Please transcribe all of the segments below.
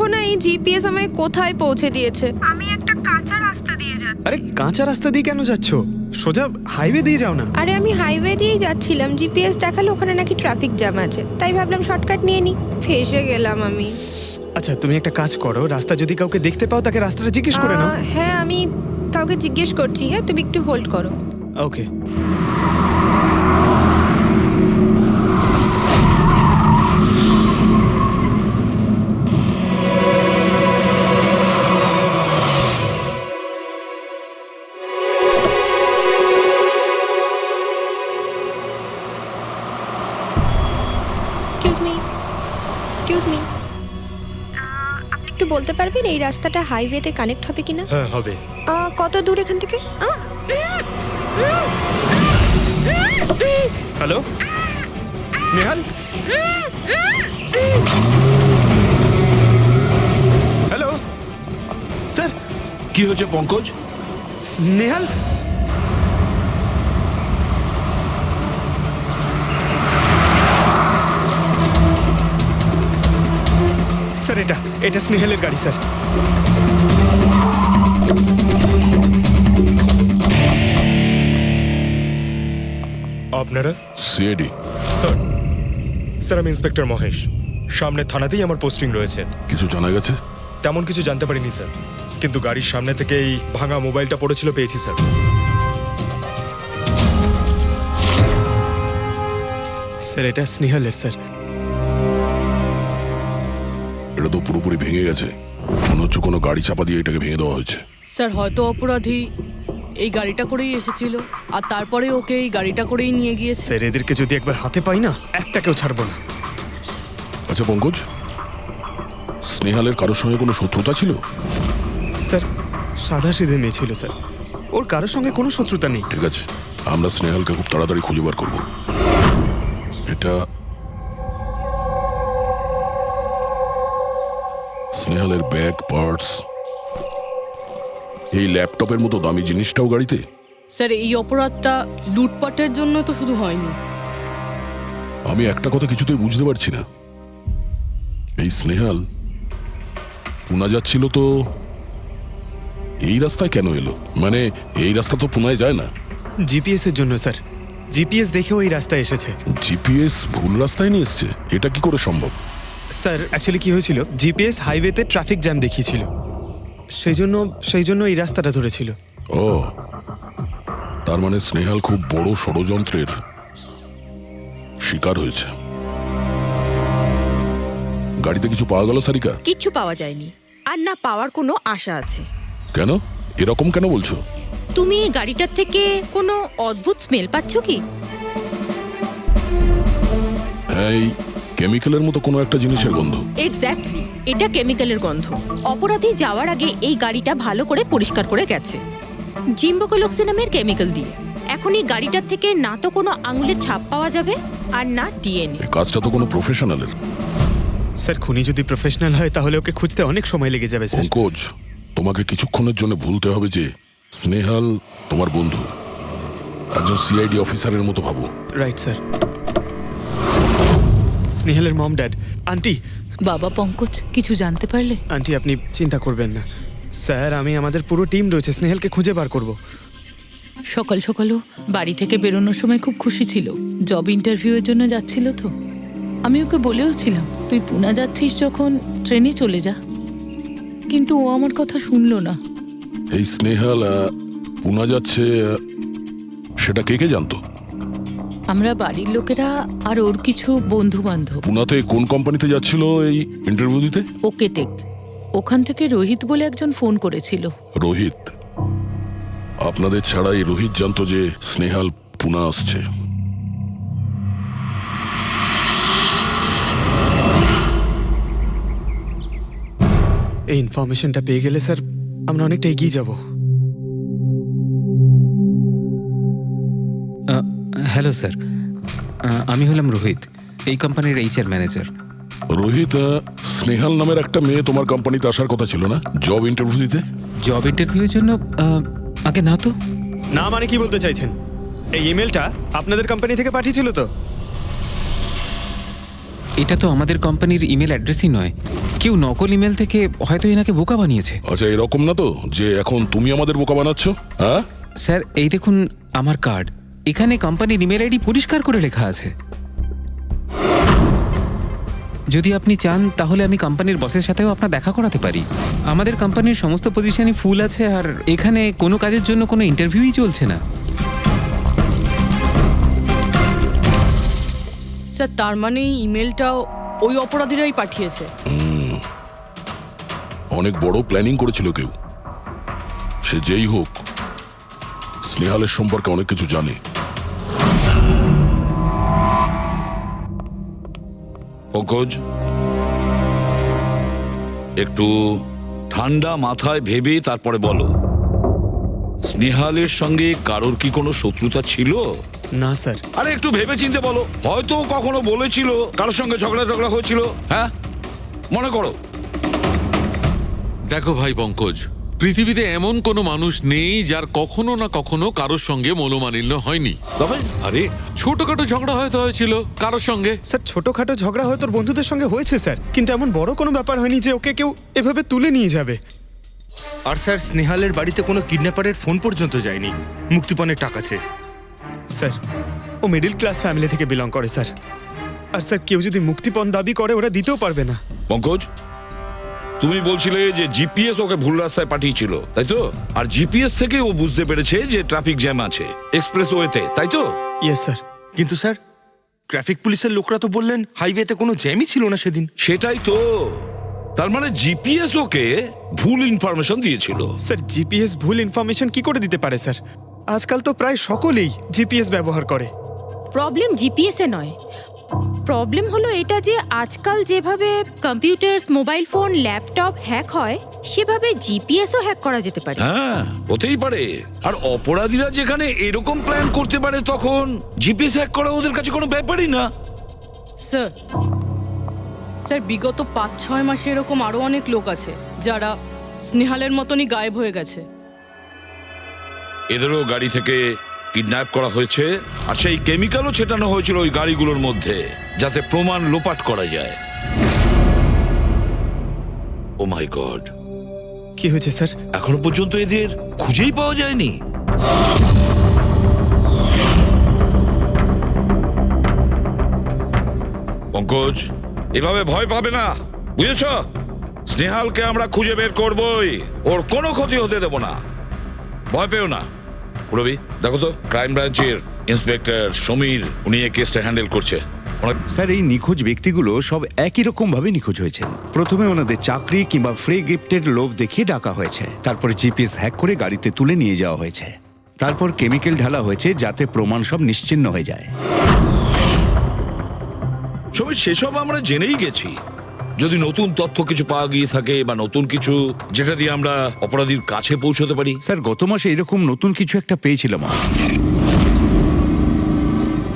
দেখো না এই জিপিএস আমায় কোথায় পৌঁছে দিয়েছে। আমি একটা কাঁচা রাস্তা দিয়ে যাচ্ছি। আরে কাঁচা রাস্তা দিয়ে কেন যাচ্ছ? সোজা হাইওয়ে দিয়ে যাও না। আরে আমি হাইওয়ে দিয়েই যাচ্ছিলাম, জিপিএস দেখালো ওখানে নাকি ট্রাফিক জ্যাম আছে, তাই ভাবলাম শর্টকাট নিয়ে নি। ফেসে গেলাম আমি। আচ্ছা তুমি একটা কাজ করো, রাস্তা যদি কাউকে দেখতে পাও তাকে রাস্তাটা জিজ্ঞেস করে নাও। হ্যাঁ আমি কাউকে জিজ্ঞেস করছি। হ্যাঁ তুমি একটু হোল্ড করো। ওকে। এক্সকিউজ মি, আপনি একটু বলতে পারবেন এই রাস্তাটা হাইওয়েতে কানেক্ট হবে কিনা? হ্যাঁ হবে। কত দূর এখান থেকে? হ্যালো স্নেহাল। Hello sir. কি হয়েছে পঙ্কজ? স্নেহাল স্যার, এটা স্নেহালের গাড়ি স্যার। আপনারা? সিআইডি। স্যার আমি ইন্সপেক্টর মহেশ। সামনে থানাতেই আমার পোস্টিং রয়েছে। কিছু জানা গেছে? তেমন কিছু জানতে পারিনি স্যার, কিন্তু গাড়ির সামনে থেকে এই ভাঙা মোবাইলটা পড়েছিল, পেয়েছি স্যার। স্যার এটা স্নেহালের স্যার। এটা তো পুরোপুরি ভেঙে গেছে, মনে হচ্ছে কোনো গাড়ি চাপা দিয়ে এটাকে ভেঙে দেওয়া হয়েছে। স্যার হয়তো অপরাধী এই গাড়িটা করেই এসেছিল আর তারপরে ওকে এই গাড়িটা করেই নিয়ে গিয়েছে। স্যার এদেরকে যদি একবার হাতে পাই না, একটাকেও ছাড়বো না। আচ্ছা পঙ্কজ, স্নেহালের কারোর সঙ্গে কোনো শত্রুতা ছিল? স্যার সাদা সিধে মেয়ে ছিল স্যার, ওর কারোর সঙ্গে কোনো শত্রুতা নেই। ঠিক আছে, আমরা স্নেহালকে খুব তাড়াতাড়ি খুঁজে বার করবো। এটা স্নেহালের ব্যাগ, পার্টস, এই ল্যাপটপের মতো দামি জিনিসটাও গাড়িতে। স্যার এই অপরাধটা লুটপাটের জন্য তো শুধু হয়নি। আমি একটা কথা কিছুতেই বুঝতে পারছি না, এই স্নেহাল পুনা যাচ্ছিল তো এই রাস্তায় কেন এলো? মানে এই রাস্তা তো পুনায় যায় না। জিপিএস এর জন্য স্যার, জিপিএস দেখেও এই রাস্তায় এসেছে। জিপিএস ভুল রাস্তায় নিয়ে এসছে, এটা কি করে সম্ভব? স্যার অ্যাকচুয়ালি কি হয়েছিল, জিপিএস হাইওয়েতে ট্রাফিক জ্যাম দেখিয়েছিল, সেই জন্য এই রাস্তাটা ধরেছিল। ও, তার মানে স্নেহাল খুব বড় ষড়যন্ত্রের শিকার হয়েছে। গাড়িতে কিছু পাওয়া গেল সারিকা? কিচ্ছু পাওয়া যায়নি, আর না পাওয়ার কোনো আশা আছে। কেন এরকম কেন বলছো? তুমি এই গাড়িটার থেকে কোনো অদ্ভুত স্মেল পাচ্ছ কি? এই কেমিক্যালের মতো কোনো একটা জিনিসের গন্ধ। এক্স্যাক্টলি, এটা কেমিক্যালের গন্ধ। অপরাধী যাওয়ার আগে এই গাড়িটা ভালো করে পরিষ্কার করে গেছে জিম্বোকোলক্সি নামের কেমিক্যাল দিয়ে। এখন এই গাড়িটার থেকে না তো কোনো আঙুলের ছাপ পাওয়া যাবে আর না ডিএনএ। এই কাজটা তো কোনো প্রফেশনালের। স্যার খুনি যদি প্রফেশনাল হয় তাহলে ওকে খুঁজতে অনেক সময় লেগে যাবে স্যার। পঙ্কজ, তোমাকে কিছুক্ষণের জন্য ভুলতে হবে যে স্নেহাল তোমার বন্ধু, একজন সিআইডি অফিসারের মতো ভাবো। Right sir. স্নেহালের মম, ড্যাড, আন্টি। বাবা পঙ্কজ, কিছু জানতে পারলে? আন্টি আপনি চিন্তা করবেন না স্যার, আমি আমাদের পুরো টিম রয়েছে, স্নেহালকে খুঁজে বার করব। সকাল সকালও বাড়ি থেকে বেরোনোর সময় খুব খুশি ছিল, জব ইন্টারভিউয়ের জন্য যাচ্ছিল তো। আমি ওকে বলেও ছিলাম তুই পুনা যাচ্ছিস যখন ট্রেনে চলে যা, কিন্তু ও আমার কথা শুনলো না। এই স্নেহাল পুনা যাচ্ছে সেটা কে কে জানতো? আমরা বাড়ির লোকেরা আর ওর কিছু বন্ধু বান্ধব। পুনাতে কোন কোম্পানিতে যাচ্ছিল এই ইন্টারভিউ দিতে? Okay take. ওখান থেকে রোহিত বলে একজন ফোন করেছিল। রোহিত? আপনাদের ছাড়া এই রোহিত জানতো যে স্নেহাল পুনা আসছে? এই ইনফরমেশনটা পেয়ে গেলে স্যার আমরা অনেকটা এগিয়ে যাব। হ্যালো স্যার, আমি হলাম রোহিত, এই কোম্পানির এইচআর ম্যানেজার। রোহিত, স্নেহাল নামের একটা মেয়ে তোমার কোম্পানিতে আসার কথা ছিল না জব ইন্টারভিউ দিতে? জব ইন্টারভিউর জন্য? আগে না তো। না মানে কি বলতে চাইছেন? এই ইমেলটা আপনাদের কোম্পানি থেকে পাঠিয়েছিল তো? এটা তো আমাদের কোম্পানির ইমেল অ্যাড্রেসই নয়। কেউ নকল ইমেল থেকে হয়তো এনাকে বোকা বানিয়েছে। আচ্ছা, এরকম না তো যে এখন তুমি আমাদের বোকা বানাচ্ছ? হ্যাঁ, স্যার এই দেখুন আমার কার্ড, এখানে কোম্পানির ইমেল আইডি পরিষ্কার করে লেখা আছে। যদি আপনি চান তাহলে আমি কোম্পানির বসের সাথেও আপনার দেখা করাতে পারি। আমাদের কোম্পানির সমস্ত পজিশনই ফুল আছে, আর এখানে কোনো কাজের জন্য কোনো ইন্টারভিউই চলছে না। স্যার তার মানে এই ইমেলটাও ওই অপরাধীরাই পাঠিয়েছে। অনেক বড় প্ল্যানিং করেছিল কেউ। সে যেই হোক, স্নেহালের সম্পর্কে অনেক কিছু জানে। পঙ্কজ, একটু ঠান্ডা মাথায় ভেবে তারপরে বলো, স্নেহালের সঙ্গে কারোর কি কোনো শত্রুতা ছিল? না স্যার। আরে একটু ভেবে চিন্তে বলো, হয়তো কখনো বলেছিল কারোর সঙ্গে ঝগড়া হয়েছিল। হ্যাঁ, মনে করো। দেখো ভাই পঙ্কজ, পৃথিবীতে এমন কোনো মানুষ নেই যার কখনো না কখনো কারোর সঙ্গে মনোমালিন্য হয়নি। তবে আরে ছোটখাটো ঝগড়া হয়তো হয়েছিল কারোর সঙ্গে। স্যার ছোটখাটো ঝগড়া হয়তো ওর বন্ধুদের সঙ্গে হয়েছে স্যার, কিন্তু এমন বড় কোনো ব্যাপার হয়নি যে ওকে কেউ এভাবে তুলে নিয়ে যাবে। আর স্যার স্নেহালের বাড়িতে কোনো কিডন্যাপারের ফোন পর্যন্ত যায়নি মুক্তিপণের টাকা চেয়ে। স্যার ও মিডল ক্লাস ফ্যামিলি থেকে বিলং করে স্যার। আর স্যার কেউ যদি মুক্তিপণ দাবি করে ওরা দিতেও পারবে না। পঙ্কজ, তুমি বলছিলে যে জিপিএস ওকে ভুল রাস্তায় পাঠিয়েছিল, তাই তো? আর জিপিএস থেকে ও বুঝতে পেরেছে যে ট্রাফিক জ্যাম আছে এক্সপ্রেস ওয়েতে, তাই তো? Yes sir. কিন্তু স্যার ট্রাফিক পুলিশের লোকরা তো বললেন হাইওয়েতে কোনো জ্যামই ছিল না সেদিন। সেটাই তো, তার মানে জিপিএস ওকে ভুল ইনফরমেশন দিয়েছিল। স্যার জিপিএস ভুল ইনফরমেশন কি করে দিতে পারে স্যার? আজকাল তো প্রায় সকলেই জিপিএস ব্যবহার করে। প্রবলেম জিপিএসে নয়, প্রবলেম হলো এটা যে আজকাল যেভাবে computers, mobile phone, laptop hack হয়, সেভাবে জিপিএসও হ্যাক করা যেতে পারে। হ্যাঁ, হতেই পারে। আর অপরাধীরা যেখানে এরকম প্ল্যান করতে পারে তখন জিপিএস হ্যাক করা ওদের কাছে কোনো ব্যাপারই না। স্যার স্যার বিগত 5-6 মাসে এরকম আরো অনেক লোক আছে যারা স্নেহালের মতনই গায়েব হয়ে গেছে। এদেরও গাড়ি থেকে কিডন্যাপ করা হয়েছে, আর সেই কেমিক্যালও ছেটানো হয়েছিল ওই গাড়িগুলোর মধ্যে যাতে প্রমাণ লোপাট করা যায়। ও মাই গড, কি হয়েছে স্যার? এখনো পর্যন্ত এদের খুঁজেই পাওয়া যায়নি। পঙ্কজ, এভাবে ভয় পাবে না, বুঝেছ? স্নেহালকে আমরা খুঁজে বের করবই, ওর কোনো ক্ষতি হতে দেব না, ভয় পেও না। রবি, দেখো তো ক্রাইম ব্রাঞ্চের ইন্সপেক্টর সমীর, উনি এই কেসটা হ্যান্ডেল করছে। স্যার এই নিখোঁজ ব্যক্তিগুলো সব একই রকম ভাবে নিখোঁজ হয়েছে। প্রথমে ওনাদের চাকরি কিংবা ফ্রি গিফটের লোভ দেখিয়ে ডাকা হয়েছে, তারপরে জিপিএস হ্যাক করে গাড়িতে তুলে নিয়ে যাওয়া হয়েছে, তারপর কেমিক্যাল ঢালা হয়েছে যাতে প্রমাণ সব নিশ্চিহ্ন হয়ে যায়। সমীর, সেসব আমরা জেনেই গেছি। যদি নতুন তথ্য কিছু পাওয়া গিয়ে থাকে বা নতুন কিছু যেটা দিয়ে আমরা অপরাধীর কাছে পৌঁছতে পারি। স্যার গত মাসে এরকম নতুন কিছু একটা পেয়েছিলাম।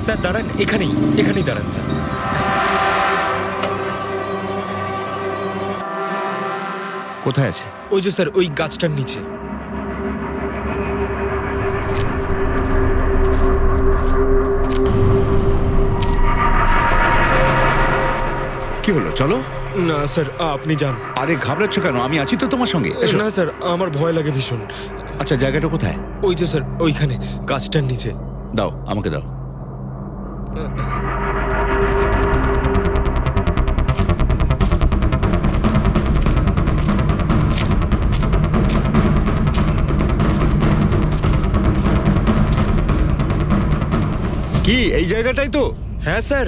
স্যার দাঁড়ান, এখানেই দাঁড়ান স্যার। কোথায় আছে? ওই যে স্যার ওই গাছটার নিচে। কি হলো, চলো। না স্যার আপনি যান। আরে ঘাবড়াচ্ছ কেন? আমি আছি তো তোমার সঙ্গে, এসো। না স্যার আমার ভয় লাগে ভীষণ। আচ্ছা জায়গাটা কোথায়? ওই যে স্যার ওইখানে গাছটার নিচে। দাও, আমাকে দাও। কি এই জায়গাটাই তো? হ্যাঁ স্যার।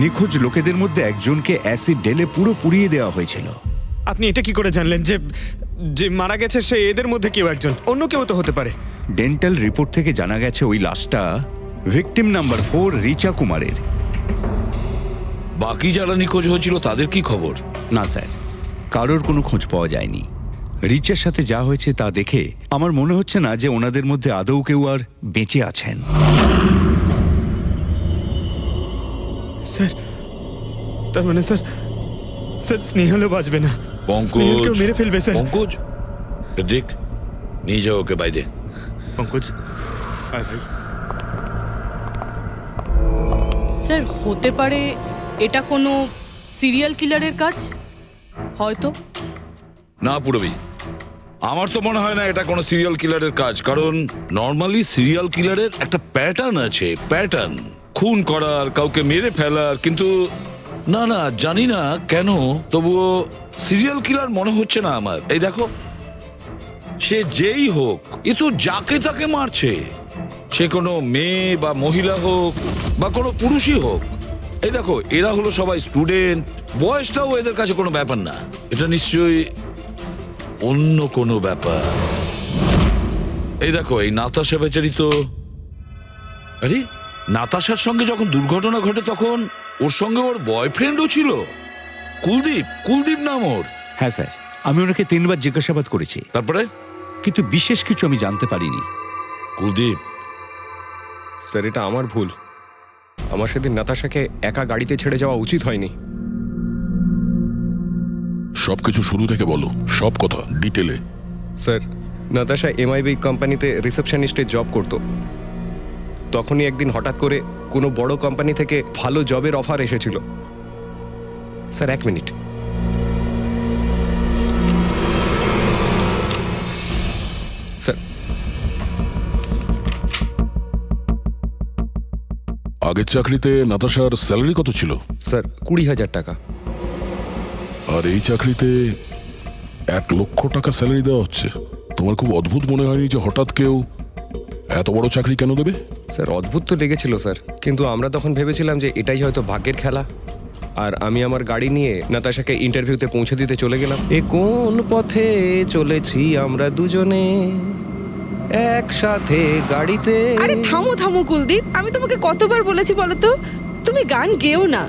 নিখোঁজ লোকেদের মধ্যে একজনকে অ্যাসিড ঢেলে পুরো পুড়িয়ে দেওয়া হয়েছিল। আপনি এটা কি করে জানলেন যে যে মারা গেছে সে এদের মধ্যে কেউ একজন, অন্য কেউ তো হতে পারে। ডেন্টাল রিপোর্ট থেকে জানা গেছে ওই লাশটা ভিকটিম নাম্বার 4 রিচা কুমারের। বাকি যারা নিখোঁজ হয়েছিল তাদের কি খবর? না স্যার, কারোর কোনো খোঁজ পাওয়া যায়নি। রিচার সাথে যা হয়েছে তা দেখে আমার মনে হচ্ছে না যে ওনাদের মধ্যে আদৌ কেউ আর বেঁচে আছেন। স্যার, তার মানে স্যার স্নেহালও বাঁচবে না, পঙ্কজ, স্নেহালকেও মেরে ফেলবে স্যার। পঙ্কজ, দেখ, নিয়ে যাও ওকে বাইরে। পঙ্কজ, আয় ভাই। স্যার হতে পারে এটা কোনো সিরিয়াল কিলারের কাজ, হয়তো। না পুরবি, আমার তো মনে হয় না এটা কোনো সিরিয়াল কিলারের কাজ, কারণ নর্মালি সিরিয়াল কিলারের একটা প্যাটার্ন আছে, প্যাটার্ন খুন করার, কাউকে মেরে ফেলার, কিন্তু না না জানি না কেন তবুও সিরিয়াল কিলার মনে হচ্ছে না আমার। এই দেখো, সে যেই হোক এ তো যাকে তাকে মারছে, সে কোনো মেয়ে বা মহিলা হোক বা কোনো পুরুষই হোক। এই দেখো, এরা হলো সবাই স্টুডেন্ট, বয়সটাও এদের কাছে কোনো ব্যাপার না। এটা নিশ্চয়ই অন্য কোনো ব্যাপার। এই দেখো, এই নাতাশা বেচারি তো, আরে নাতাশার সঙ্গে যখন দুর্ঘটনা ঘটে তখন ওর সঙ্গে ওর বয়ফ্রেন্ডও ছিল, কুলদীপ, কুলদীপ নাম ওর। হ্যাঁ স্যার, আমি ওনাকে 3 বার জিজ্ঞাসাবাদ করেছি, তারপরে কিন্তু বিশেষ কিছু আমি জানতে পারিনি। কুলদীপ, স্যার এটা আমার ভুল, আমার সেদিন নাতাশাকে একা গাড়িতে ছেড়ে যাওয়া উচিত হয়নি। সবকিছু শুরু থেকে বলো, সব কথা ডিটেলে। স্যার, নাতাশা MIB কোম্পানিতে রিসেপশনিস্টের জব করত। তখনই একদিন হঠাৎ করে কোনো বড় কোম্পানি থেকে ভালো জবের অফার এসেছিল। Sir 1 minute. স্যার, আগের চাকরিতে নাতাশার স্যালারি কত ছিল? স্যার 20,000 টাকা। আর এই চাকরিতে 1 লক্ষ টাকা স্যালারি দেওয়া হচ্ছে। তোমার খুব অদ্ভুত মনে হয়নি যে হঠাৎ কেউ এত বড় চাকরি কেন দেবে? স্যার অদ্ভুত তো লেগেছিল স্যার, কিন্তু আমরা তখন ভেবেছিলাম যে এটাই হয়তো ভাগ্যের খেলা। আর আমি আমার গাড়ি নিয়ে নাতাশাকে ইন্টারভিউতে পৌঁছে দিতে চলে গেলাম। এ কোন পথে চলেছি আমরা দুজনে একসাথে গাড়িতে। আরে থামো থামো কুলদীপ, আমি তোমাকে কতবার বলেছি বলো তো, তুমি গান গেও না,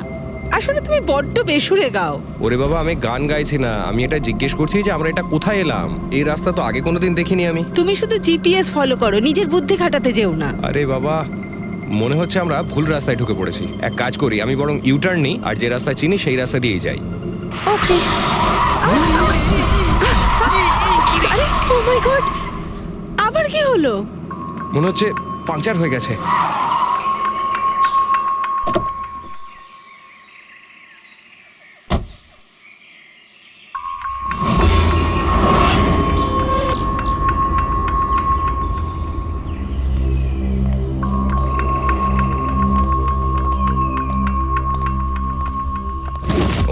আসলে তুমি বড্ড বেসুরে গাও। ওরে বাবা, আমি গান গাইছি না, আমি এটা জিজ্ঞেস করছি যে আমরা এটা কোথায় এলাম। এই রাস্তা তো আগে কোনোদিন দেখিনি আমি। তুমি শুধু জিপিএস ফলো করো, নিজের বুদ্ধি খাটাতে যেও না। আরে বাবা, মনে হচ্ছে আমরা ভুল রাস্তায় ঢুকে পড়েছি। এক কাজ করি, আমি বরং ইউটার্ন নিই, আর যে রাস্তা চিনি সেই রাস্তা দিয়েই যাই। ওকে। আরে ও মাই গড, আবার কি হলো? মনে হচ্ছে পাংচার হয়ে গেছে।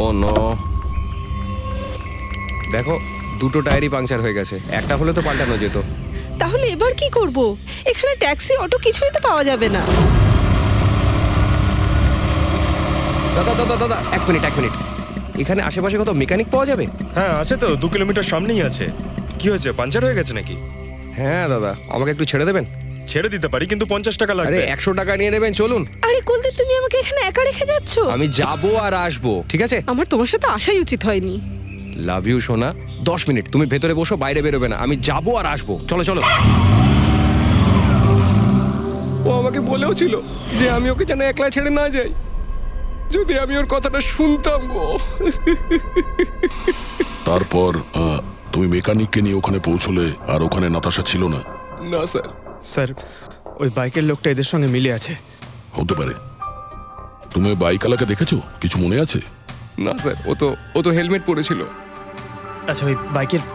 ও নো, দেখো দুটো টায়ারই পাংচার হয়ে গেছে, একটা হলে তো পাল্টানো যেত। তাহলে এবার কি করব? এখানে ট্যাক্সি, অটো কিছুই তো পাওয়া যাবে না। দাদা দাদা দাদা, 1 মিনিট 1 মিনিট, এখানে আশেপাশে কত মেকানিক পাওয়া যাবে? হ্যাঁ আছে তো, 2 কিলোমিটার সামনেই আছে। কি হয়েছে, পাঞ্চার হয়ে গেছে নাকি? হ্যাঁ দাদা, আমাকে একটু ছেড়ে দেবেন? ছেড়ে দিতে পারি, কিন্তু 50 টাকা আরে লাগবে। 100 টাকা নিয়ে নেবেন, চলুন। আরে কুলদীপ, তুমি আমাকে এখানে একা রেখে যাচ্ছ? আমি যাবো আর আসবো, ঠিক আছে? আমার তোমার সাথে আসাই উচিত হয়নি। লাভ ইউ সোনা। 10 মিনিট তুমি ভেতরে বসো, বাইরে বেরোবে না, আমি যাবো আর আসবো। চলো চলো। ও আমাকে বলেও ছিল যে আমি ওকে যেন একলা ছেড়ে না যাই। যদি আমি ওর কথাটা শুনতাম গো। তারপর তুমি মেকানিককে নিয়ে ওখানে পৌঁছলে, আর ওখানে নাতাশা ছিল না? না স্যার। স্যার, ওই বাইকের লোকটা এদের সঙ্গে মিলে আছে। হতে পারে। তুমি বাইকওয়ালাকে দেখেছো? কিছু মনে আছে? না স্যার, ও তো হেলমেট পরেছিল। আচ্ছা, ওই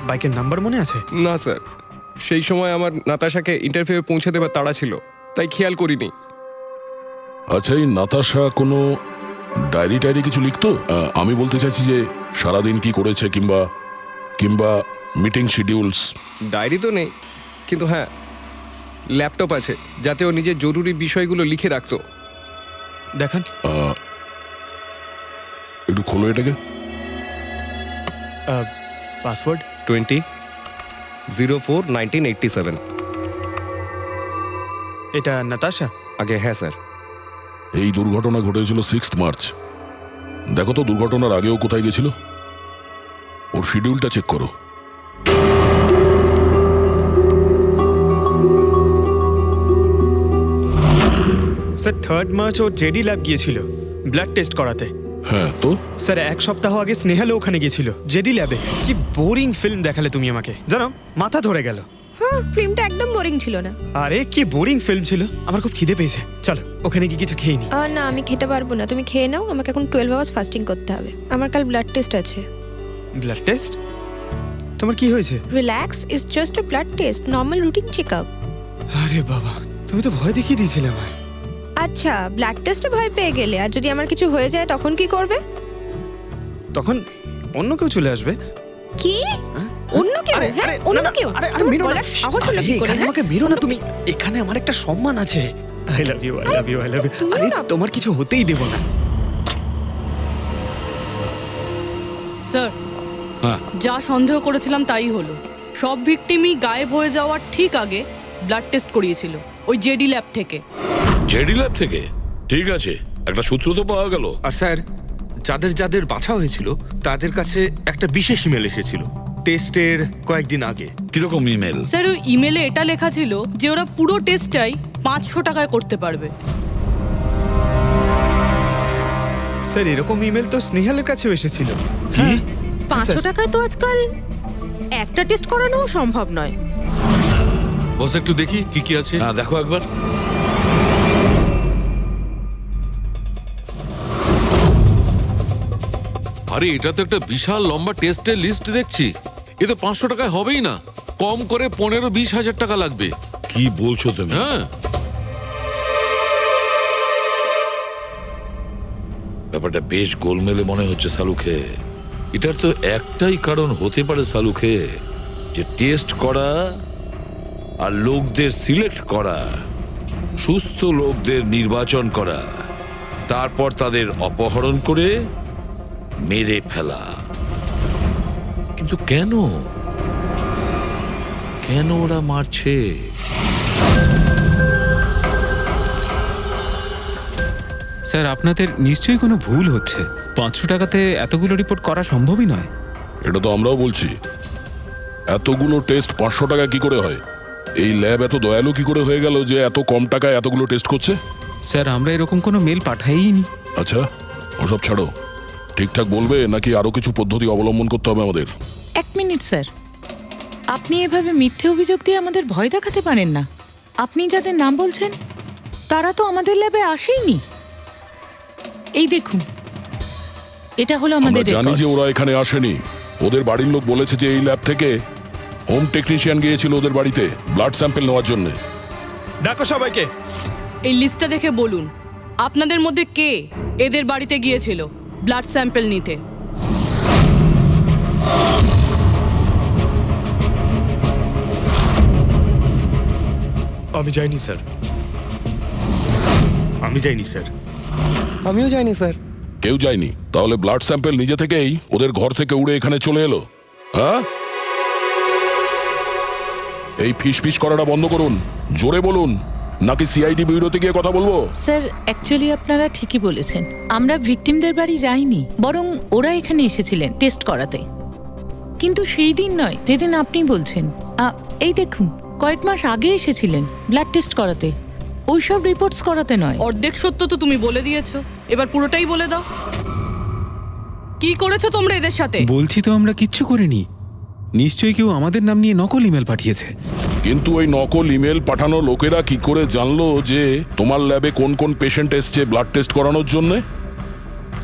বাইকের নাম্বার মনে আছে? না স্যার, সেই সময় আমার নাতাশাকে ইন্টারভিউ পৌঁছে দেবার তাড়া ছিল, তাই খেয়াল করিনি। আচ্ছা, এই নাতাশা কোনো ডায়েরি টায়েরি কিছু লিখতো? আমি বলতে চাইছি যে সারাদিন কি করেছে, কিংবা মিটিং শিডিউলস। ডায়েরি তো নেই, কিন্তু হ্যাঁ ল্যাপটপ আছে, যাতে ও নিজের জরুরি বিষয়গুলো লিখে রাখতো। দেখান। একটু খোলো এটাকে। পাসওয়ার্ড? 20 04/1987। এটা নাতাশা? আগে হ্যাঁ স্যার। এই দুর্ঘটনা ঘটেছিল 6 মার্চ। দেখো তো দুর্ঘটনার আগেও কোথায় গেছিল, ওর শিডিউলটা চেক করো। স্যার 3rd মার্চ ও জেডি ল্যাব গিয়েছিল ব্লাড টেস্ট করাতে। হ্যাঁ তো স্যার 1 সপ্তাহ আগে স্নেহালও ওখানে গিয়েছিল জেডি ল্যাবে। কি বোরিং ফিল্ম দেখালে তুমি আমাকে, জানো মাথা ধরে গেল। হ্যাঁ, ফিল্মটা একদম বোরিং ছিল না। আরে কি বোরিং ফিল্ম ছিল, আমার খুব খিদে পেয়েছে, চলো ওখানে গিয়ে কিছু খেয়ে নি। না, আমি খেতে পারবো না, তুমি খেয়ে নাও, আমাকে এখন 12 আওয়ার্স ফাস্টিং করতে হবে, আমার কাল ব্লাড টেস্ট আছে। Blood test? তোমার কি হয়েছে? Relax, it's just a blood test, normal routine checkup. আরে বাবা, তুমি তো ভয় দেখিয়ে দিয়েছিলে আমায়। আচ্ছা, ব্লাড টেস্টে ভয় পেয়ে গেলে, আর যদি আমার কিছু হয়ে যায় তখন কি করবে? তখন অন্য কেউ চলে আসবে। কি? অন্য কেউ? হ্যাঁ, অন্য কেউ? আরে মেরো না, বলার সাহস হলো কি করে? আমাকে মেরো না তুমি, এখানে আমার একটা সম্মান আছে। I love you, I love you, I love you. আরে তোমার কিছু হতেই দেব না। স্যার, হ্যাঁ। যা সন্দেহ করেছিলাম তাই হলো। সব ভিকটিমই গায়েব হয়ে যাওয়ার ঠিক আগে ব্লাড টেস্ট করিয়েছিল ওই জেডি ল্যাব থেকে। জেডি ল্যাব থেকে? ঠিক আছে, একটা সূত্র তো পাওয়া গেল। আর স্যার, যাদের যাদের বাছা হয়েছিল তাদের কাছে একটা বিশেষ ইমেল এসেছিল টেস্টের কয়েকদিন আগে। কিরকম ইমেল? স্যার, ওই ইমেলে এটা লেখা ছিল যে ওরা পুরো টেস্টটাই 500 টাকায় করতে পারবে। স্যার এরকম ইমেল তো স্নেহালের কাছেও এসেছিল। কি? 500 টাকায় তো আজকাল একটা টেস্ট করানোও সম্ভব নয়। বস একটু দেখি কি কি আছে। হ্যাঁ দেখো একবার। আরে এটা তো একটা বিশাল লম্বা টেস্টের লিস্ট দেখছি। এ তো 500 টাকায় হবেই না, কম করে 15-20 হাজার টাকা লাগবে। কি বলছো তুমি? হ্যাঁ, ব্যাপারটা বেশ গোলমেলে মনে হচ্ছে সালুখে। এটার তো একটাই কারণ হতে পারে সালুখে, যে টেস্ট করা আর লোকদের সিলেক্ট করা, সুস্থ লোকদের নির্বাচন করা, তারপর তাদের অপহরণ করে মেরে ফেলা। কিন্তু কেন কেন ওরা মারছে? স্যার আপনাদের নিশ্চয়ই কোনো ভুল হচ্ছে। 500 টাকাতে এতগুলো রিপোর্ট করা সম্ভবই নয়। এটা তো আমরাও বলছি, এতগুলো টেস্ট 500 টাকা কি করে হয়? এই ল্যাব এত দয়ালু কি করে হয়ে গেল যে এত কম টাকায় এতগুলো টেস্ট করছে? স্যার আমরা এরকম কোনো মেল পাঠাইনি। আচ্ছা ওসব ছাড়ো, ঠিকঠাক বলবে নাকি আরো কিছু পদ্ধতি অবলম্বন করতে হবে আমাদের? 1 মিনিট স্যার, আপনি এভাবে মিথ্যে অভিযোগ দিয়ে আমাদের ভয় দেখাতে পারেন না। আপনি যাদের নাম বলছেন তারা তো আমাদের ল্যাবে আসেইনি। এই দেখুন, এটা হলো আমরা আমাদের জানি যে রেকর্ডস। ওরা এখানে আসেনি। ওদের বাড়ির লোক বলেছে যে এই ল্যাব থেকে হোম টেকনিশিয়ান গিয়েছিল ওদের বাড়িতে ব্লাড স্যাম্পল নেওয়ার জন্য। ডাকো সবাইকে। এই লিস্টটা দেখে বলুন, আপনাদের মধ্যে কে এদের বাড়িতে গিয়েছিল ব্লাড স্যাম্পল নিতে? আমি যাইনি স্যার। আমি যাইনি স্যার। আমিও যাইনি স্যার। কেউ যায়নি? তাহলে ব্লাড স্যাম্পল নিজে থেকেই ওদের ঘর থেকে উড়ে এখানে চলে এলো? হ্যাঁ, এই ফিস করাটা বন্ধ করুন, জোরে বলুন, নাকি সিআইডি ব্যুরোতে গিয়ে কথা বলবো? স্যার অ্যাকচুয়ালি আপনারা ঠিকই বলেছেন, আমরা ভিকটিমদের বাড়ি যাইনি, বরং ওরা এখানে এসেছিলেন টেস্ট করাতে। কিন্তু সেই দিন নয় যেদিন আপনি বলছেন। এই দেখুন, কয়েক মাস আগে এসেছিলেন ব্লাড টেস্ট করাতে, ওইসব রিপোর্টস করাতে নয়। অর্ধেক সত্য তো তুমি বলে দিয়েছো, এবার পুরোটাই বলে দাও। কি করেছো তোমরা এদের সাথে? বলছি তো আমরা কিচ্ছু করিনি। নিশ্চয়ই কেউ আমাদের নাম নিয়ে নকল ইমেল পাঠিয়েছে। কিন্তু ওই নকল ইমেল পাঠানো লোকেরা কি করে জানলো যে তোমার ল্যাবে কোন কোন পেশেন্ট এসছে ব্লাড টেস্ট করানোর জন্য?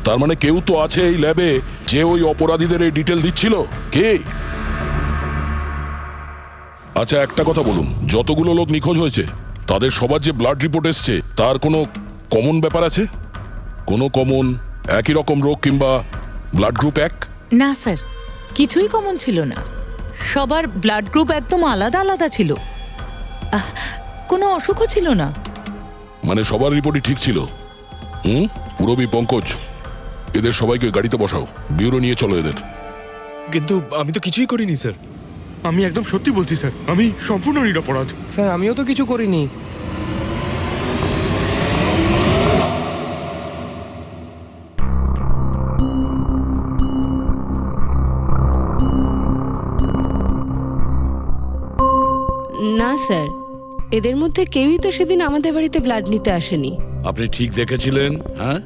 তার মানে কেউ তো আছে এই ল্যাবে যে ওই অপরাধীদের এই ডিটেল দিচ্ছিল। কে? আচ্ছা একটা কথা বলুন, যতগুলো লোক নিখোঁজ হয়েছে তাদের সবার যে ব্লাড রিপোর্ট এসছে তার কোনো কমন ব্যাপার আছে? কোনো কমন একই রকম রোগ কিংবা ব্লাড গ্রুপ এক? না স্যার, কিছুই কমন ছিল না। সবার ব্লাড গ্রুপ একদম আলাদা আলাদা ছিল, কোনো অসুখও ছিল না। মানে সবার রিপোর্টই ঠিক ছিল? পুরবী, পঙ্কজ, এদের সবাইকে গাড়িতে বসাও, ব্যুরো নিয়ে চলো এদের। কিন্তু আমি তো কিছুই করিনি স্যার। আমি একদম সত্যি বলছি স্যার, আমি সম্পূর্ণ নিরপরাধ। স্যার আমিও তো কিছু করিনি। না স্যার, এদের মধ্যে কেউই তো সেদিন আমাদের বাড়িতে ব্লাড নিতে আসেনি। আপনি ঠিক দেখেছিলেন? হ্যাঁ,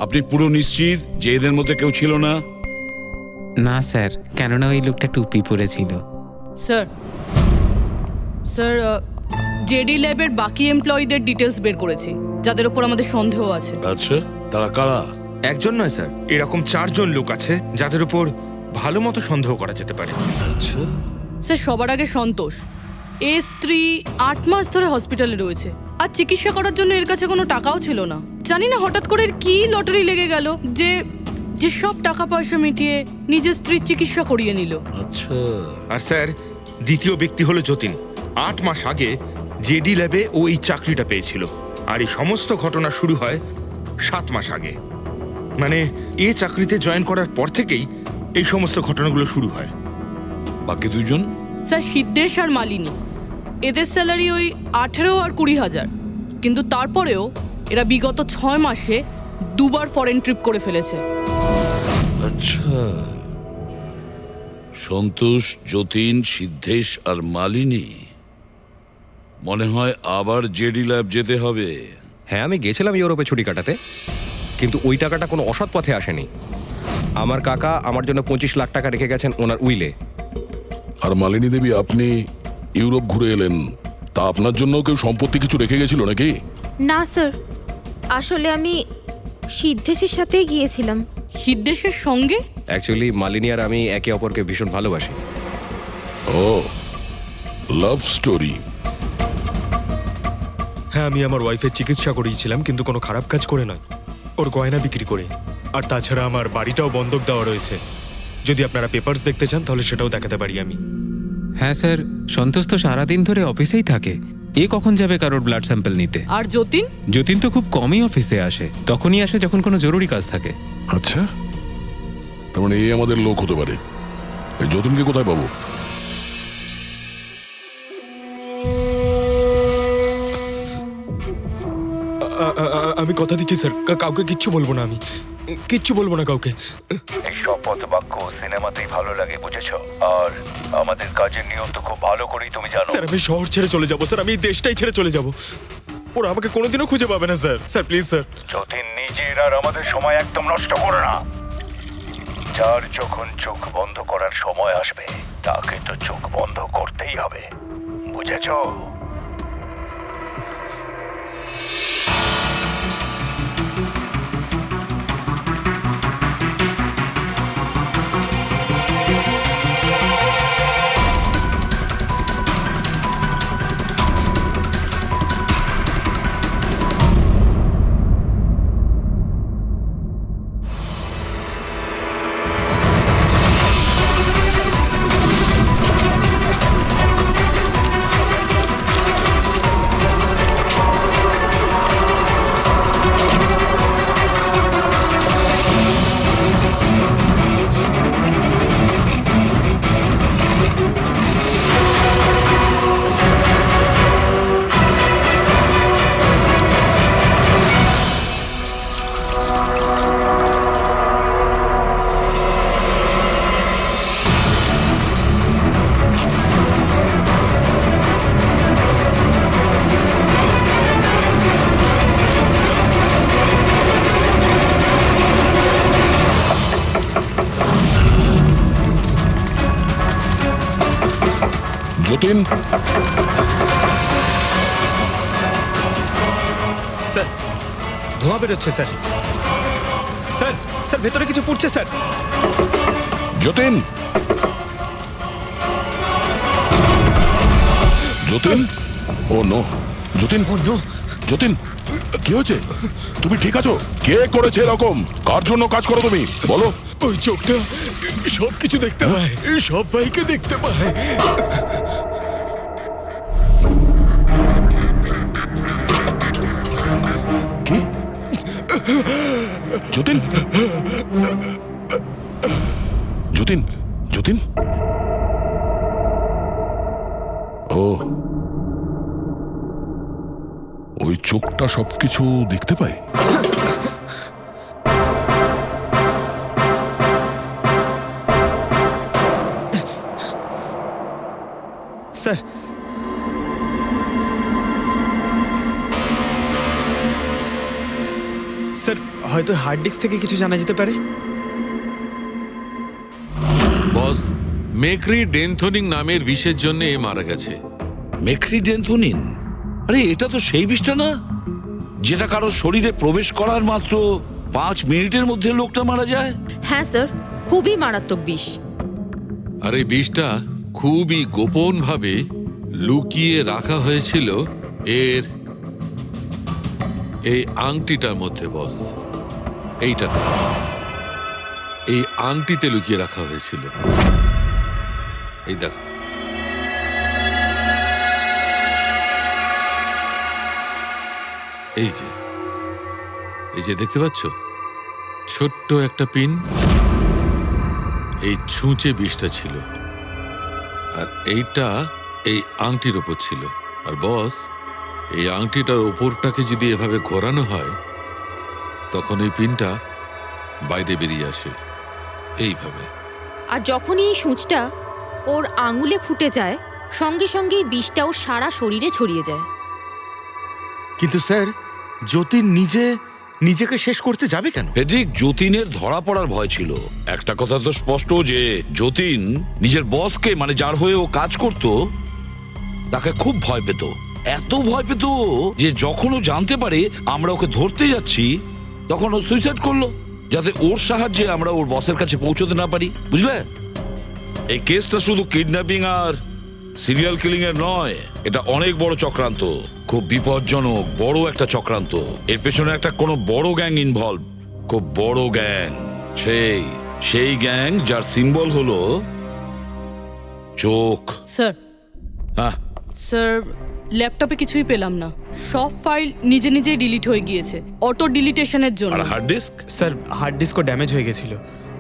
আপনি পুরো নিশ্চিত যে এদের মধ্যে কেউ ছিল না? না স্যার, কেননা ওই লোকটা টুপি পরেছিল। স্যার স্যার জেডি ল্যাবের বাকি এমপ্লয়ীদের ডিটেলস বের করেছি, যাদের উপর আমাদের সন্দেহ আছে। আচ্ছা, তারা কারা? একজন নয় স্যার, এরকম 4 জন লোক আছে যাদের উপর ভালো মতো সন্দেহ করা যেতে পারে। স্যার সবার আগে সন্তোষ, এর স্ত্রী 8 মাস ধরে হসপিটালে রয়েছে, আর চিকিৎসা করার জন্য এর কাছে কোনো টাকাও ছিল না। জানি না হঠাৎ করে এর কি লটারি লেগে গেল যে যে সব টাকা পয়সা মিটিয়ে নিজের স্ত্রীর চিকিৎসা করিয়ে নিল। আচ্ছা। আর স্যার দ্বিতীয় ব্যক্তি হলো যতীন। 8 মাস আগে জেডি ল্যাবে ও এই চাকরিটা পেয়েছিল, আর এই সমস্ত ঘটনা শুরু হয় 7 মাস আগে। মানে এ চাকরিতে জয়েন করার পর থেকেই এই সমস্ত ঘটনাগুলো শুরু হয়। বাকি দুজন? স্যার সিদ্ধেশ আর মালিনী, এদের স্যালারি ওই 18 আর 20,000, কিন্তু তারপরেও এরা বিগত 6 মাসে 2 বার ফরেন ট্রিপ করে ফেলেছে। আচ্ছা, সন্তোষ, যতীন, সিদ্ধেশ আর মালিনী। মনে হয় আবার জেডি ল্যাব যেতে হবে। হ্যাঁ আমি গেছিলাম ইউরোপে ছুটি কাটাতে, কিন্তু ওই টাকাটা কোনো অসৎ পথে আসেনি। আমার কাকা আমার জন্য 25 লাখ টাকা রেখে গেছেন ওনার উইলে। আর মালিনী দেবী, আপনি ইউরোপ ঘুরে এলেন, তা আপনার জন্য কেউ সম্পত্তি কিছু রেখে গেছিল নাকি? না স্যার, আসলে আমি সিদ্ধেশের সাথেই গিয়েছিলাম। সিদ্ধেশের সঙ্গে? অ্যাকচুয়ালি মালিনী আর আমি একে অপরকে ভীষণ ভালোবাসি। ও, লাভ স্টোরি। হ্যাঁ, আমি আমার ওয়াইফের চিকিৎসা করিয়েছিলাম, কিন্তু কোনো খারাপ কাজ করে নয়, ওর গয়না বিক্রি করে। আর তাছাড়া আমার বাড়িটাও বন্ধক দেওয়া রয়েছে। যদি আপনারা পেপারস দেখতে চান তাহলে সেটাও দেখাতে পারি আমি। হ্যাঁ স্যার, সন্তোষ তো সারাদিন ধরে অফিসেই থাকে, এ কখন যাবে কারোর ব্লাড স্যাম্পল নিতে? আর যতীন? যতীন তো খুব কমই অফিসে আসে, তখনই আসে যখন কোনো জরুরি কাজ থাকে। আচ্ছা, তার মানে এই আমাদের লোক হতে পারে। এই যতীনকে কোথায় পাবো? আমি কথা দিচ্ছি স্যার, কাউকে কিচ্ছু বলবো না, আমি কিচ্ছু বলবো না কাউকে। এই শপথ বাক্য সিনেমাতেই ভালো লাগে, বুঝেছো? আর আমাদের কাজের নিয়ম তো খুব ভালো করেই তুমি জানো। স্যার আমি শহর ছেড়ে চলে যাবো স্যার, আমি এই দেশটাই ছেড়ে চলে যাবো। ওরা আমাকে কোনোদিনও খুঁজে পাবে না sir. Sir please sir. Jatin, নিজের আর আমাদের সময় একদম নষ্ট করো না। যার যখন চোখ বন্ধ করার সময় আসবে তাকে তো চোখ বন্ধ করতেই হবে, বুঝেছো? যতীন, স্যার ধোঁয়া বেরোচ্ছে স্যার। স্যার স্যার ভেতরে কিছু পড়ছে স্যার। যতীন, যতীন, ও নো, যতীন, ও নো, যতীন, কি হয়েছে? তুমি ঠিক আছো? কে করেছে এরকম? কার জন্য কাজ করো তুমি, বলো? ওই চোখটা সব কিছু দেখতে পায়, সব ভাইকে দেখতে পায়। কি? যতীন, যতীন, যতীন, চোখটা সবকিছু দেখতে পায়? স্যার, স্যার হয়তো হার্ড ডিস্ক থেকে কিছু জানা যেতে পারে। বস, মেক্রি ডেনথোনিং নামের বিষের জন্য এ মারা গেছে। মেক্রিডেন্থোনিন? আরে এটা তো সেই বিষটা না যেটা কারো শরীরে প্রবেশ করার মাত্র 5 মিনিটের মধ্যে লোকটা মারা যায়? হ্যাঁ স্যার, খুবই মারাত্মক বিষ। আর এই বিষটা খুবই গোপনভাবে লুকিয়ে রাখা হয়েছিল এর এই আংটিটার মধ্যে। বস, এইটাতে, এই আংটিতে লুকিয়ে রাখা হয়েছিল। এই দেখো, এই যে দেখতে পাচ্ছ ছোট্ট একটা পিন, এই ছুঁচে বিষটা ছিল, আর এইটা এই আংটির ওপর ছিল। আর বস, এই আংটিটার ওপরটাকে যদি এভাবে ঘোরানো হয় তখন এই পিনটা বাইরে বেরিয়ে আসে এইভাবে। আর যখনই এই সূঁচটা ওর আঙুলে ফুটে যায়, সঙ্গে সঙ্গে বিষটাও সারা শরীরে ছড়িয়ে যায়। কিন্তু স্যার, যতীন নিজেকে শেষ করতে যাবে কেন? ফেডরিক, যতীনের ধরা পড়ার ভয় ছিল। একটা কথা তো স্পষ্ট যে যতীন নিজের বসকে, মানে যার হয়ে ও কাজ করত, তাকে খুব ভয় পেত। এত ভয় পেত যে যখন ও জানতে পারে আমরা ওকে ধরতে যাচ্ছি, তখন ও সুইসাইড করলো, যাতে ওর সাহায্যে আমরা ওর বসের কাছে পৌঁছতে না পারি। বুঝলে, এই কেসটা শুধু কিডন্যাপিং আর সিরিয়াল কিলিং এর নয়, এটা অনেক বড় চক্রান্ত, খুব বিপজ্জনক বড় একটা চক্রান্ত। এর পেছনে একটা কোনো বড় গ্যাং ইনভলভ, খুব বড় গ্যাং। সেই গ্যাং যার সিম্বল হলো চোখ। স্যার, হ্যাঁ স্যার, ল্যাপটপে কিছুই পেলাম না। সব ফাইল নিজে নিজেই ডিলিট হয়ে গিয়েছে অটো ডিলিটেশনের জন্য। আর হার্ড ডিস্ক? স্যার, হার্ড ডিস্কও ড্যামেজ হয়ে গেছিল,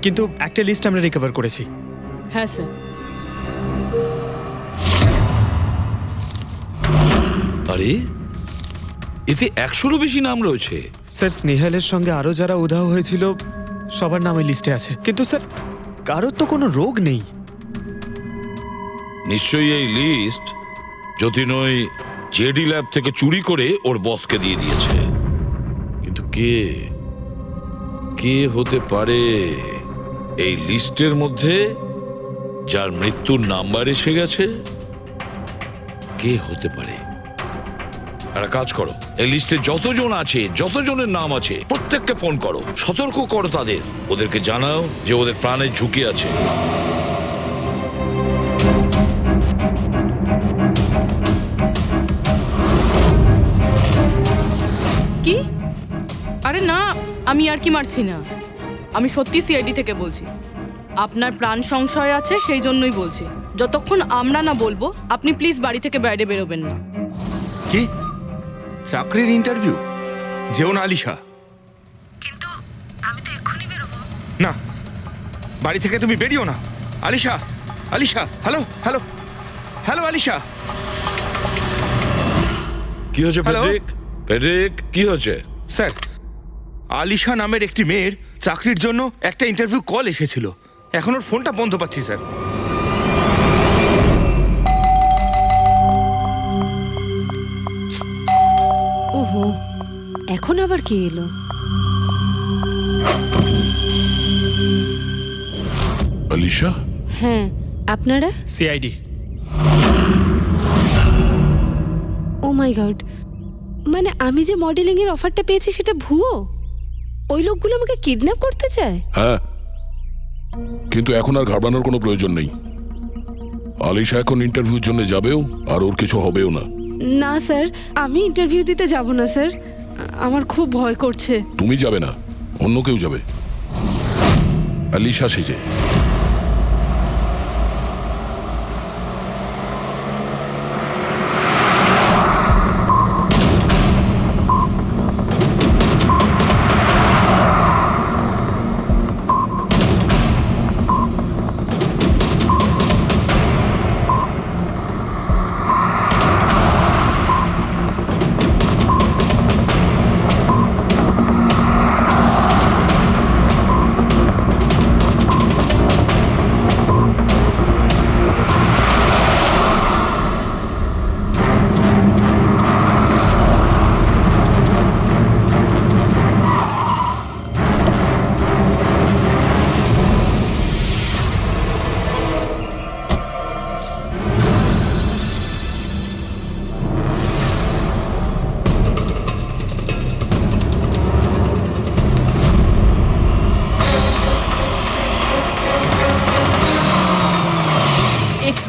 কিন্তু একটা লিস্ট আমরা রিকভার করেছি। হ্যাঁ স্যার। আরে এতে 100-রও বেশি নাম রয়েছে। স্যার, স্নেহালের সঙ্গে আরো যারা উধাও হয়েছিল সবার নাম ওই লিস্টে আছে, কিন্তু স্যার কারোর তো কোনো রোগ নেই। নিশ্চয়ই এই লিস্ট যতীন ওই জেডি ল্যাব থেকে চুরি করে ওর বসকে দিয়ে দিয়েছে। কিন্তু কে হতে পারে এই লিস্টের মধ্যে যার মৃত্যুর নাম্বার এসে গেছে? কে হতে পারে? একটা কাজ করো, এই লিস্টে যতজন আছে, যতজনের নাম আছে, প্রত্যেককে ফোন করো, সতর্ক করো তাদের, ওদেরকে জানাও যে ওদের প্রাণের ঝুঁকি আছে। কি? আরে না, আমি আর কি মারছি না। আমি সত্যি সিআইডি থেকে বলছি। আপনার প্রাণ সংশয় আছে, সেই জন্যই বলছি। যতক্ষণ আমরা না বলবো, আপনি প্লিজ বাড়ি থেকে বাইরে বেরোবেন না। কি চাকরির ইন্টারভিউ? যেও না আলিশা। কিন্তু আমি তো এক্ষুনি বেরোবো। না, বাড়ি থেকে তুমি বেরিও না। Alisha, Alisha, hello hello hello Alisha. কি হয়েছে হ্যালো? ফেডরিক, কি হয়েছে? স্যার, আলিশা নামের একটি মেয়ের চাকরির জন্য একটা ইন্টারভিউ কল এসেছিল। এখন ওর ফোনটা বন্ধ পাচ্ছি স্যার। ওহো, এখন আবার কে এলো? আলিশা? হ্যাঁ, আপনারা? সিআইডি। ও মাই গড, মানে আমি যে মডেলিং এর অফারটা পেয়েছি সেটা ভুয়ো? ওই লোকগুলো আমাকে কিডন্যাপ করতে চায়? হ্যাঁ, কিন্তু এখন আর ঘাবড়ানোর কোনো প্রয়োজন নেই। আলিশা এখন ইন্টারভিউর জন্য যাবেও, আর ওর কিছু হবেও না। না স্যার, আমি ইন্টারভিউ দিতে যাব না স্যার, আমার খুব ভয় করছে। তুমি যাবে না, অন্য কেউ যাবে, আলিশা সেজে।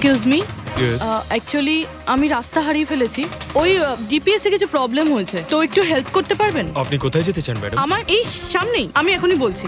এক্সকিউজ মি, ইয়েস অ্যাকচুয়ালি আমি রাস্তা হারিয়ে ফেলেছি। ওই জিপিএস এ কিছু প্রবলেম হয়েছে, তো একটু হেল্প করতে পারবেন? আপনি কোথায় যেতে চান ম্যাডাম? আমার এই সামনেই, আমি এখনই বলছি।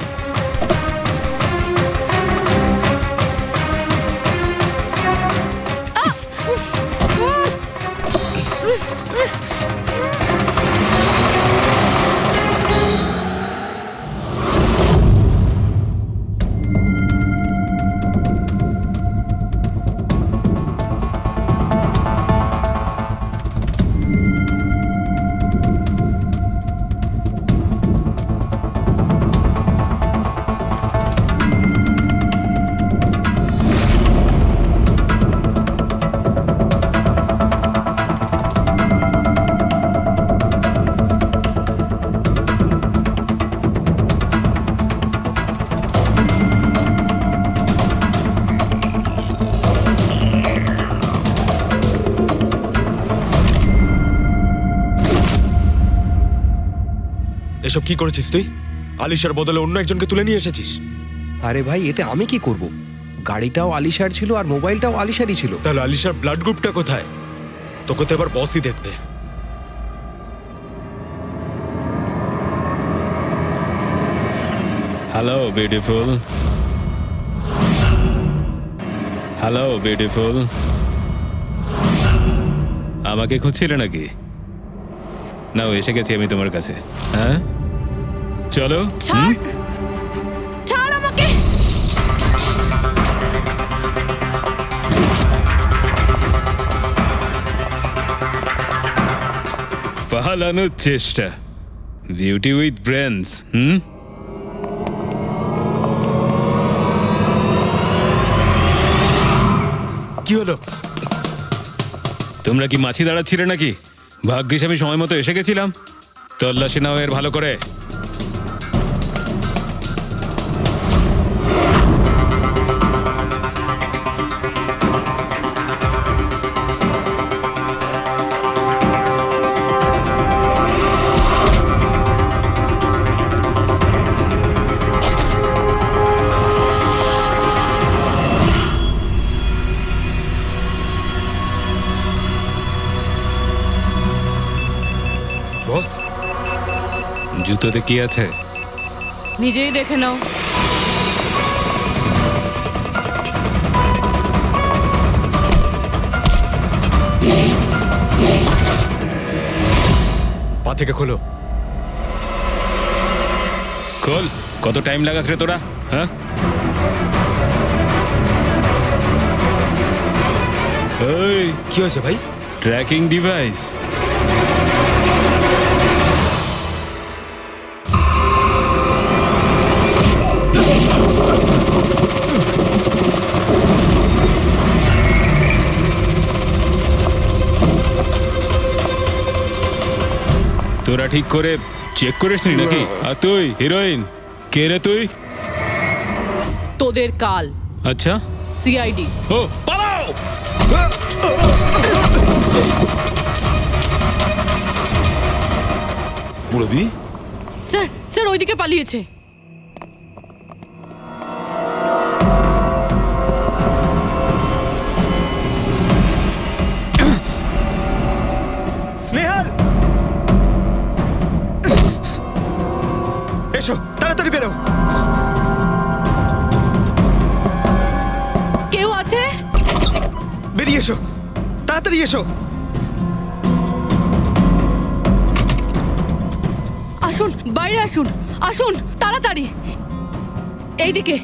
এসব কি করেছিস তুই? আলিশার বদলে অন্য একজনকে তুলে নিয়ে এসেছিস। আরে ভাই, এতে আমি কি করব? গাড়িটাও আলিশার ছিল আর মোবাইলটাও আলিশারই ছিল। তাহলে আলিশার ব্লাড গ্রুপটা কোথায়? তোকে তো এবার বসই দেখবে। হ্যালো বিউটিফুল, হ্যালো বিউটিফুল, আমাকে খুঁজছিলে নাকি? নাও এসে গেছি আমি তোমার কাছে। হ্যাঁ চলো। ছাড়, ছাড় আমাকে। পালানোর চেষ্টা, বিউটি উইথ ব্রেনস। কি হলো? তোমরা কি মাছি দাঁড়াচ্ছিলে নাকি? ভাগ্যিস আমি সময় মতো এসে গেছিলাম। তল্লাশি নাও এর ভালো করে। বস, জুতোতে কি আছে? নিজেই দেখে নাও। পা থেকে খোলো। খোল। কত টাইম লাগাস রে তোরা? হ্যাঁ এই কি হয়েছে ভাই? Tracking device. তোরা ঠিক করে চেক করিসনি নাকি? আর তুই হিরোইন, কে রে তুই? তোদের কাল। আচ্ছা, সিআইডি। ও পালাও। পুরবি, স্যার, স্যার ওইদিকে পালিয়েছে। স্নেহাল, এসো তাড়াতাড়ি বেরো। কেউ আছে? বেরিয়ে এসো, তাড়াতাড়ি এসো। আসুন, বাইরে আসুন, আসুন তাড়াতাড়ি। এইদিকে,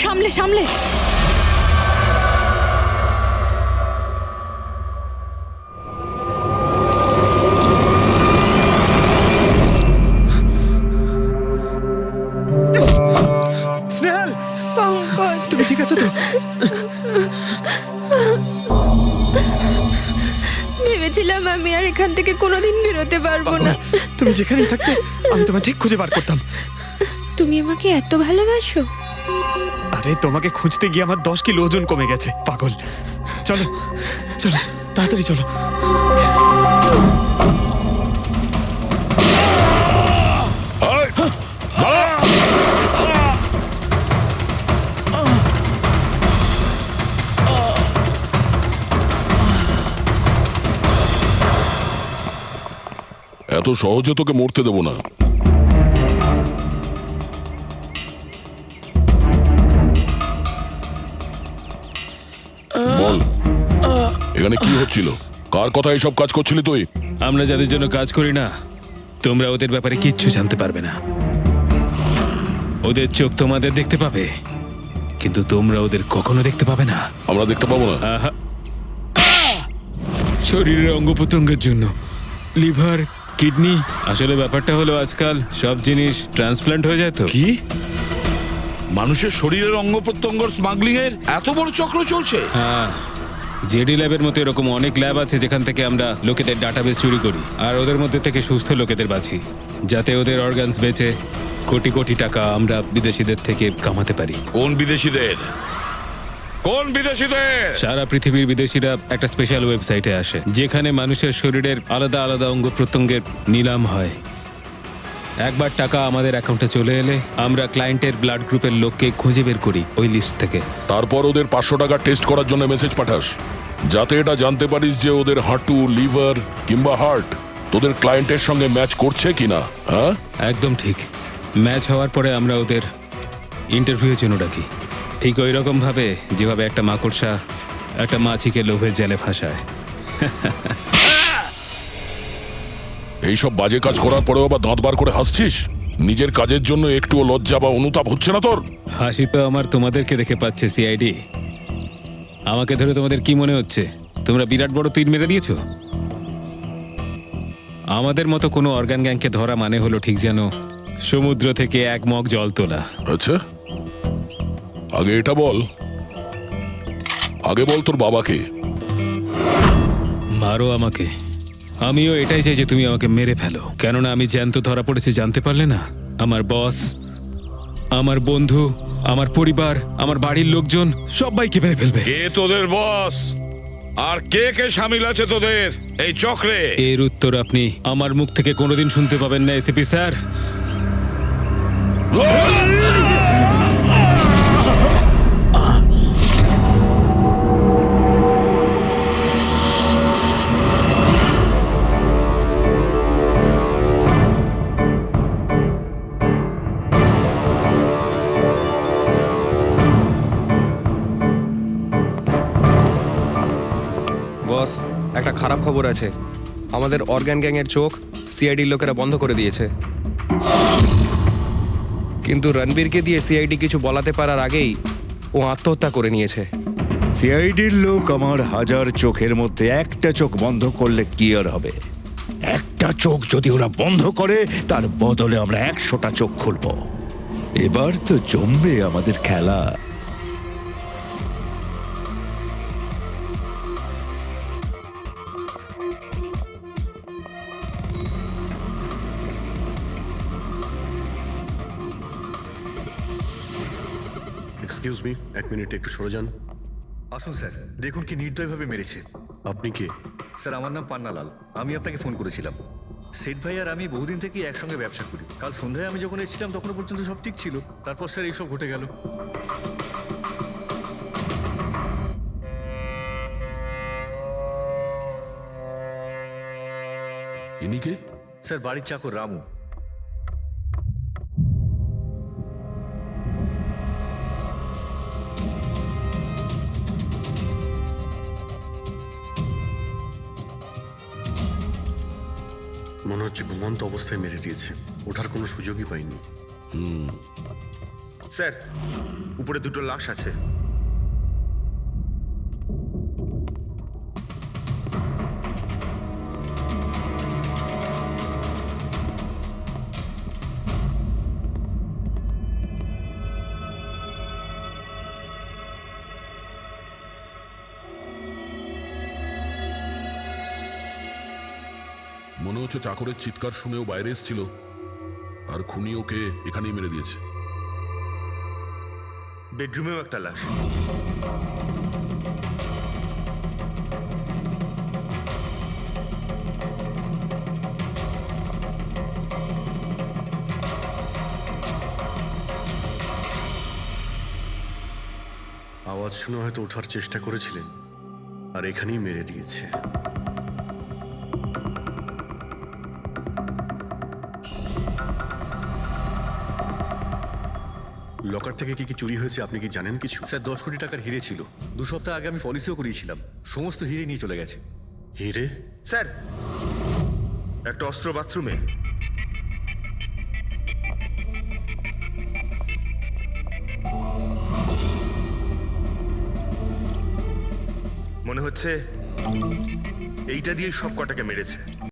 সামলে সামলে। স্নেহাল, পঙ্কজ, তুমি ঠিক আছো তো? ভেবেছিলাম আমি আর এখান থেকে কোনোদিন বেরোতে পারবো না। তুমি যেখানেই থাকতে আমি তোমায় ঠিক খুঁজে বার করতাম। তুমি আমাকে এত ভালোবাসো? আরে তোমাকে খুঁজতে গিয়ে আমার 10 কিলো ওজন কমে গেছে, পাগল। চলো চলো, তাড়াতাড়ি চলো। এত সহজে তোকে মরতে দেবো না। বল, এখানে কি হচ্ছিল? কার কথা এসব কাজ করছিলি তুই? আমরা যাদের জন্য কাজ করি না, তোমরা ওদের ব্যাপারে কিচ্ছু জানতে পারবে না। ওদের চোখ তোমাদের দেখতে পাবে, কিন্তু তোমরা ওদের কখনো দেখতে পাবে না। আমরা দেখতে পাবো না? আহা! শরীরের অঙ্গ প্রত্যঙ্গের জন্য লিভার, কিডনি, আসলে ব্যাপারটা হলো আজকাল সব জিনিস ট্রান্সপ্লান্ট হয়ে যায় তো। কি মানুষের শরীরের অঙ্গ প্রত্যঙ্গ স্মাগলিং এর এত বড় চক্র চলছে? হ্যাঁ, জেডি ল্যাবের মতো এরকম অনেক ল্যাব আছে যেখান থেকে আমরা লোকেদের ডাটাবেস চুরি করি আর ওদের মধ্যে থেকে সুস্থ লোকেদের বাছি, যাতে ওদের অর্গানস বেচে কোটি কোটি টাকা আমরা বিদেশিদের থেকে কামাতে পারি। কোন বিদেশিদের? কোন বিদেশিদের? সারা পৃথিবীর বিদেশিরা একটা স্পেশাল ওয়েবসাইটে আসে যেখানে মানুষের শরীরের আলাদা আলাদা অঙ্গ প্রত্যঙ্গের নিলাম হয়। একবার টাকা আমাদের অ্যাকাউন্টে চলে এলে আমরা ক্লায়েন্টের ব্লাড গ্রুপের লোককে খুঁজে বের করি ওই লিস্ট থেকে। তারপর ওদের 500 টাকা টেস্ট করার জন্য মেসেজ পাঠাস, যাতে এটা জানতে পারিস যে ওদের হাঁটু, লিভার কিংবা হার্ট তোদের ক্লায়েন্টের সঙ্গে ম্যাচ করছে কিনা। হ্যাঁ, একদম ঠিক। ম্যাচ হওয়ার পরে আমরা ওদের ইন্টারভিউয়ের জন্য ডাকি, ঠিক ওই রকম ভাবে যেভাবে একটা মাকড়সা একটা মাছিকে লোভের জালে ফাঁসায়। এইসব বাজে কাজ করার পরেও আবার দাঁত বার করে হাসছিস? নিজের কাজের জন্য একটুও লজ্জা বা অনুতাপ হচ্ছে না তোর? হাসি তো আমার তোমাদেরকে দেখে পাচ্ছে সিআইডি। আমাকে ধরে তোমাদের কি মনে হচ্ছে তোমরা বিরাট বড় তীর মেরে দিয়েছো? আমাদের মতো কোনো অর্গান গ্যাংকে ধরা মানে হলো ঠিক যেন সমুদ্র থেকে এক মগ জল তোলা। আচ্ছা, আগে এটা বল, আগে বল তোর বাবাকে। মারো আমাকে, আমিও এটাই চাই যে তুমি আমাকে মেরে ফেলো, কেননা আমি জ্যান্ত ধরা পড়েছি জানতে পারলে না? আমার বস, আমার বন্ধু, আমার পরিবার, আমার বাড়ির লোকজন সবাইকে মেরে ফেলবে। কে তোদের বস আর কে কে শামিল আছে তোদের এই চক্রে? এর উত্তর আপনি আমার মুখ থেকে কোনোদিন শুনতে পাবেন না এসিপি স্যার। বস, একটা খারাপ খবর আছে। আমাদের অর্গান গ্যাংয়ের চোখ সিআইডির লোকেরা বন্ধ করে দিয়েছে। কিন্তু রণবীরকে দিয়ে সিআইডি কিছু বলাতে পারার আগেই ও আত্মহত্যা করে নিয়েছে। সিআইডির লোক আমার 1000 চোখের মধ্যে একটা চোখ বন্ধ করলে কি আর হবে? একটা চোখ যদি ওরা বন্ধ করে তার বদলে আমরা 100টা চোখ খুলব। এবার তো জমবে আমাদের খেলা। এক্সকিউজ মি, এক মিনিট একটু সরে যান। আসুন স্যার, দেখুন কি নির্দয়ভাবে মেরেছে। আপনি কে? স্যার, আমার নাম পান্নালাল। আমি আপনাকে ফোন করেছিলাম। সেট ভাই আর আমি বহুদিন থেকেই একসঙ্গে ব্যবসা করি। কাল সন্ধ্যায় আমি যখন এসেছিলাম তখন পর্যন্ত সব ঠিক ছিল। তারপর স্যার এইসব ঘটে গেল। ইনি কে? স্যার, বাড়ির চাকর রামু। মনে হচ্ছে ঘুমন্ত অবস্থায় মেরে দিয়েছে, ওঠার কোনো সুযোগই পাইনি। স্যার, উপরে 2টো লাশ আছে। মনে হচ্ছে চাকরের চিৎকার শুনেও বাইরে এসেছিল আর খুনি ওকে এখানেই মেরে দিয়েছে। বেডরুমেও একটা লাশ। আওয়াজ শুনে হয়তো ওঠার চেষ্টা করেছিলেন আর এখানেই মেরে দিয়েছে। লকার থেকে কি কি চুরি হয়েছে আপনি কি জানেন কিছু? স্যার 10 কোটি টাকার হিরে ছিল। 2 সপ্তাহ আগে আমি পলিসিও করিয়েছিলাম, সমস্ত হিরে নিয়ে চলে গেছে। হিরে? স্যার, একটা অস্ত্র বাথরুমে। মনে হচ্ছে এইটা দিয়ে সব কটাকে মেরেছে।